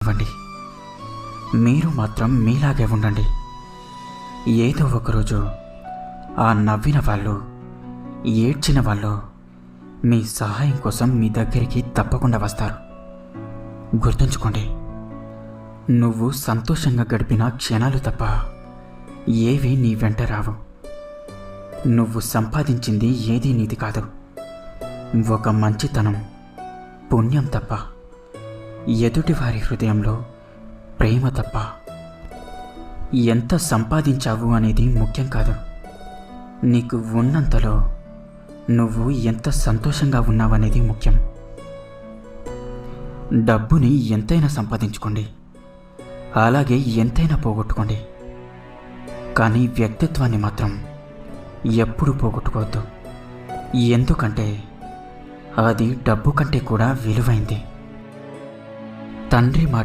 ఉండనివ్వండి. మీరు మాత్రం మీలాగే ఉండండి. ఏదో ఒకరోజు ఆ నవ్విన వాళ్ళు, ఏడ్చిన వాళ్ళు మీ సహాయం కోసం మీ దగ్గరికి తప్పకుండా వస్తారు. గుర్తుంచుకోండి, నువ్వు సంతోషంగా గడిపిన క్షణాలు తప్ప ఏవి నీ వెంట రావు. నువ్వు సంపాదించింది ఏదీ నీది కాదు. ఒక మంచితనం, పుణ్యం తప్ప, ఎదుటివారి హృదయంలో ప్రేమ తప్ప. ఎంత సంపాదించావు అనేది ముఖ్యం కాదు. నీకు ఉన్నంతలో నువ్వు ఎంత సంతోషంగా ఉన్నావనేది ముఖ్యం. డబ్బుని ఎంతైనా సంపాదించుకోండి, అలాగే ఎంతైనా పోగొట్టుకోండి. కానీ వ్యక్తిత్వాన్ని మాత్రం ఎప్పుడు పోగొట్టుకోవద్దు. ఎందుకంటే అది డబ్బు కంటే కూడా విలువైంది. తండ్రి మాట